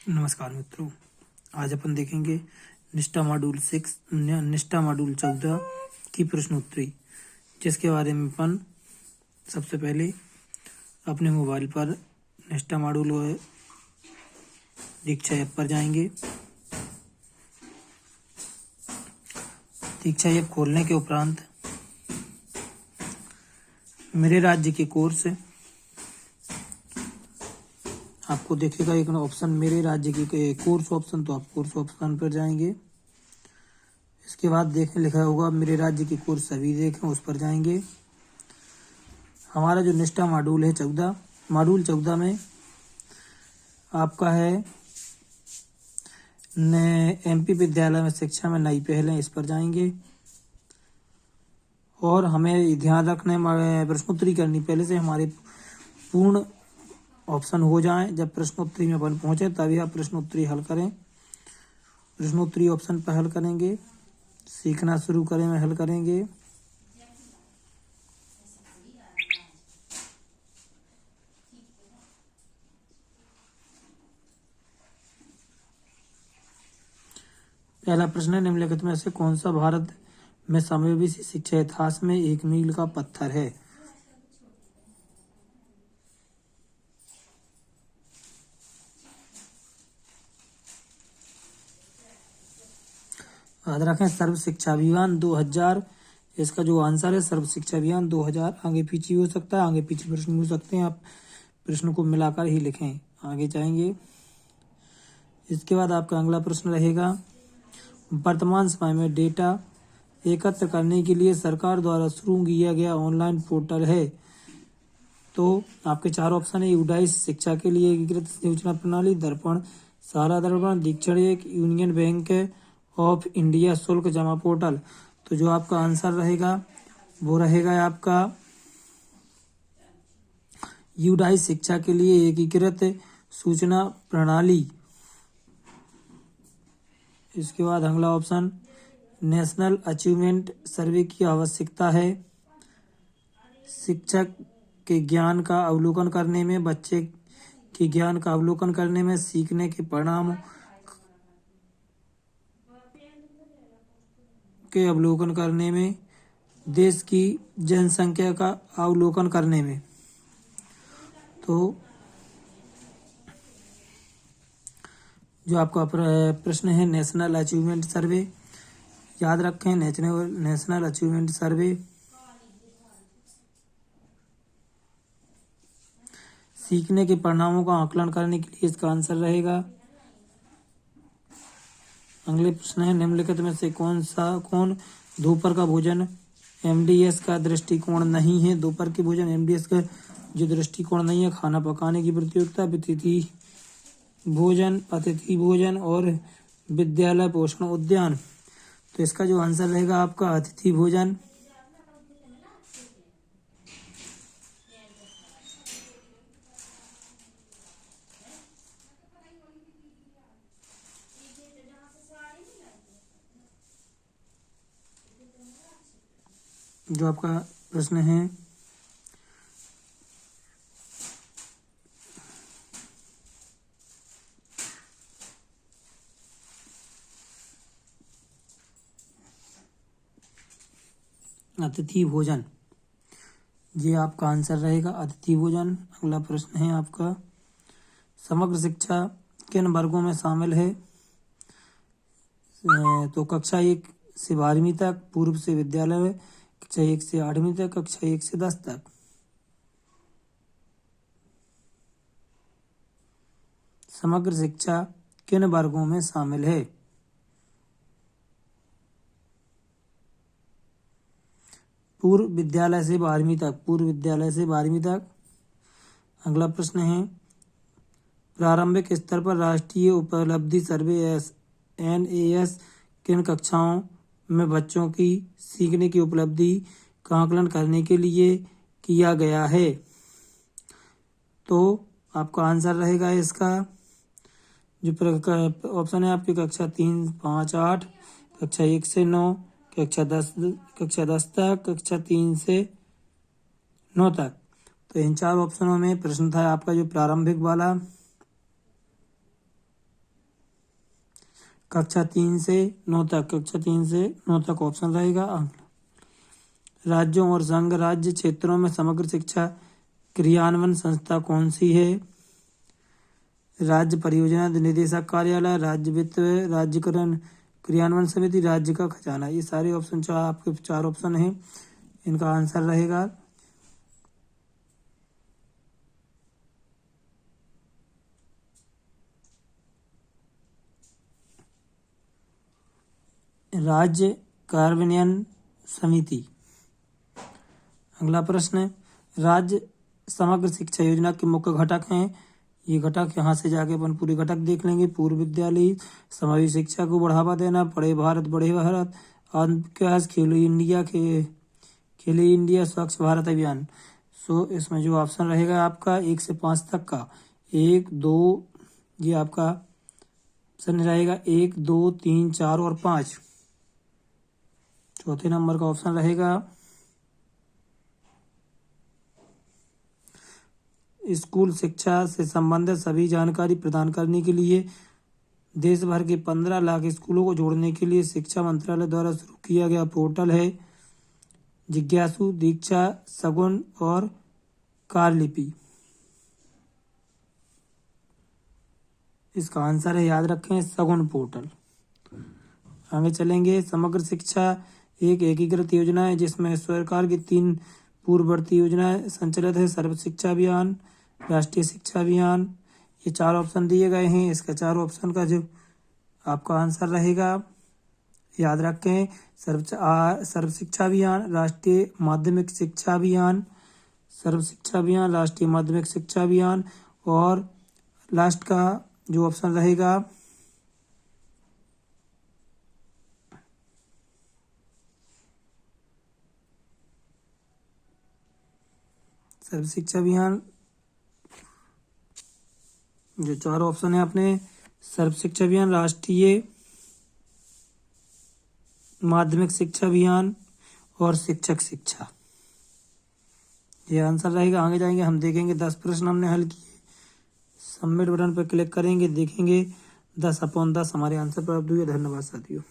नमस्कार मित्रों, आज अपन देखेंगे निष्ठा मॉड्यूल 14 की प्रश्नोत्तरी, जिसके बारे में अपन सबसे पहले अपने मोबाइल पर निष्ठा मॉड्यूल दीक्षा ऐप पर जाएंगे। दीक्षा ऐप खोलने के उपरांत मेरे राज्य के कोर्स आपको देखेगा एक ऑप्शन, मेरे राज्य के कोर्स ऑप्शन, तो आप कोर्स ऑप्शन पर जाएंगे। इसके बाद देखें लिखा होगा मेरे राज्य के कोर्स सभी देखें, उस पर जाएंगे। हमारा जो निष्ठा मॉड्यूल है 14, मॉड्यूल 14 में आपका है एमपी विद्यालय में शिक्षा में नई पहलें, इस पर जाएंगे। और हमें ध्यान रखना है प्रश्नोत्तरी करनी पहले से हमारे पूर्ण ऑप्शन हो जाएं। जब प्रश्नोत्तरी में अपन पहुंचे तभी आप प्रश्नोत्तरी हल करें। प्रश्नोत्तरी ऑप्शन पर हल करेंगे, सीखना शुरू करें में हल करेंगे। पहला प्रश्न है, निम्नलिखित में से कौन सा भारत में समावेशी शिक्षा इतिहास में एक मील का पत्थर है? याद रखें सर्व शिक्षा अभियान 2000, इसका जो आंसर है सर्व शिक्षा अभियान 2000। आगे पीछे हो सकता है, आगे पीछे प्रश्न हो सकते हैं, आप प्रश्न को मिलाकर ही लिखें। आगे जाएंगे। इसके बाद आपका अगला प्रश्न रहेगा, वर्तमान समय में डेटा एकत्र करने के लिए सरकार द्वारा शुरू किया गया ऑनलाइन पोर्टल है। तो आपके चार ऑप्शन है, यूडाइस शिक्षा के लिए एकीकृत सूचना प्रणाली, दर्पण, सारा दर्पण, दीक्षण एक, यूनियन बैंक ऑफ इंडिया शुल्क जमा पोर्टल। तो जो आपका आंसर रहेगा वो रहेगा आपका यूडाइस शिक्षा के लिए एकीकृत सूचना प्रणाली। इसके बाद अगला ऑप्शन, नेशनल अचीवमेंट सर्वे की आवश्यकता है। शिक्षक के ज्ञान का अवलोकन करने में, बच्चे के ज्ञान का अवलोकन करने में, सीखने के परिणाम के अवलोकन करने में, देश की जनसंख्या का अवलोकन करने में। तो जो आपका प्रश्न है नेशनल अचीवमेंट सर्वे, याद रखें नेशनल अचीवमेंट सर्वे सीखने के परिणामों का आकलन करने के लिए इसका आंसर रहेगा। अगले प्रश्न है, निम्नलिखित में से कौन दोपहर का भोजन एमडीएस का दृष्टिकोण नहीं है? दोपहर के भोजन एमडीएस का जो दृष्टिकोण नहीं है, खाना पकाने की प्रतियोगिता, अतिथि भोजन और विद्यालय पोषण उद्यान। तो इसका जो आंसर रहेगा आपका अतिथि भोजन। जो आपका प्रश्न है अतिथि भोजन, ये आपका आंसर रहेगा अतिथि भोजन। अगला प्रश्न है आपका, समग्र शिक्षा किन वर्गों में शामिल है? तो कक्षा 1 से 12वीं तक, पूर्व से विद्यालय, कक्षा 1 से 8वीं तक, कक्षा 1 से 10 तक। समग्र शिक्षा किन वर्गों में शामिल है? पूर्व विद्यालय से 12वीं तक, पूर्व विद्यालय से 12वीं तक। अगला प्रश्न है, प्रारंभिक स्तर पर राष्ट्रीय उपलब्धि सर्वे एनएएस किन कक्षाओं में बच्चों की सीखने की उपलब्धि का आकलन करने के लिए किया गया है? तो आपका आंसर रहेगा इसका जो ऑप्शन है आपकी कक्षा 3, 5, 8, कक्षा 1 से 9, कक्षा 10 तक, कक्षा 3 से 9 तक। तो इन चार ऑप्शनों में प्रश्न था आपका जो प्रारंभिक वाला। कक्षा 3 से 9 तक, कक्षा 3 से 9 तक ऑप्शन रहेगा। राज्यों और संघ राज्य क्षेत्रों में समग्र शिक्षा क्रियान्वयन संस्था कौन सी है? राज्य परियोजना निदेशक कार्यालय, राज्य वित्त राज्यकरण क्रियान्वयन समिति, राज्य का खजाना। ये सारे ऑप्शन आपके 4 ऑप्शन हैं, इनका आंसर रहेगा राज्य कार्यान्वयन समिति। अगला प्रश्न, राज्य समग्र शिक्षा योजना के मुख्य घटक हैं। ये घटक यहाँ से जाके अपन पूरे घटक देख लेंगे। पूर्व विद्यालय, समावेशी शिक्षा को बढ़ावा देना, पढ़े भारत बढ़े भारत, विकास, खेलो इंडिया, स्वच्छ भारत अभियान। सो इसमें जो ऑप्शन रहेगा आपका 1 से 5 तक का, 1, 2, ये आपका ऑप्शन रहेगा 1, 2, 3, 4 और 5। चौथे नंबर का ऑप्शन रहेगा स्कूल शिक्षा से संबंधित सभी जानकारी प्रदान करने के लिए देश भर के 15 लाख स्कूलों को जोड़ने के लिए शिक्षा मंत्रालय द्वारा शुरू किया गया पोर्टल है जिज्ञासु, दीक्षा, सगुन और कारलिपि। इसका आंसर है, याद रखें, सगुन पोर्टल। आगे चलेंगे। समग्र शिक्षा एक एकीकृत योजना है जिसमें सरकार की 3 पूर्ववर्ती योजनाएं संचालित है। सर्व शिक्षा अभियान, राष्ट्रीय शिक्षा अभियान। ये 4 ऑप्शन दिए गए हैं। इसका 4 ऑप्शन का जो आपका आंसर रहेगा, याद रखें, सर्व शिक्षा अभियान, राष्ट्रीय माध्यमिक शिक्षा अभियान, सर्व शिक्षा अभियान, राष्ट्रीय माध्यमिक शिक्षा अभियान, और लास्ट का जो ऑप्शन रहेगा सर्व शिक्षा अभियान। जो 4 ऑप्शन है अपने, सर्व शिक्षा अभियान, राष्ट्रीय माध्यमिक शिक्षा अभियान और शिक्षक शिक्षा, ये आंसर रहेगा। आगे जाएंगे, हम देखेंगे 10 प्रश्न हमने हल किए। सबमिट बटन पर क्लिक करेंगे, देखेंगे 10/10 हमारे आंसर प्राप्त हुए। धन्यवाद साथियों।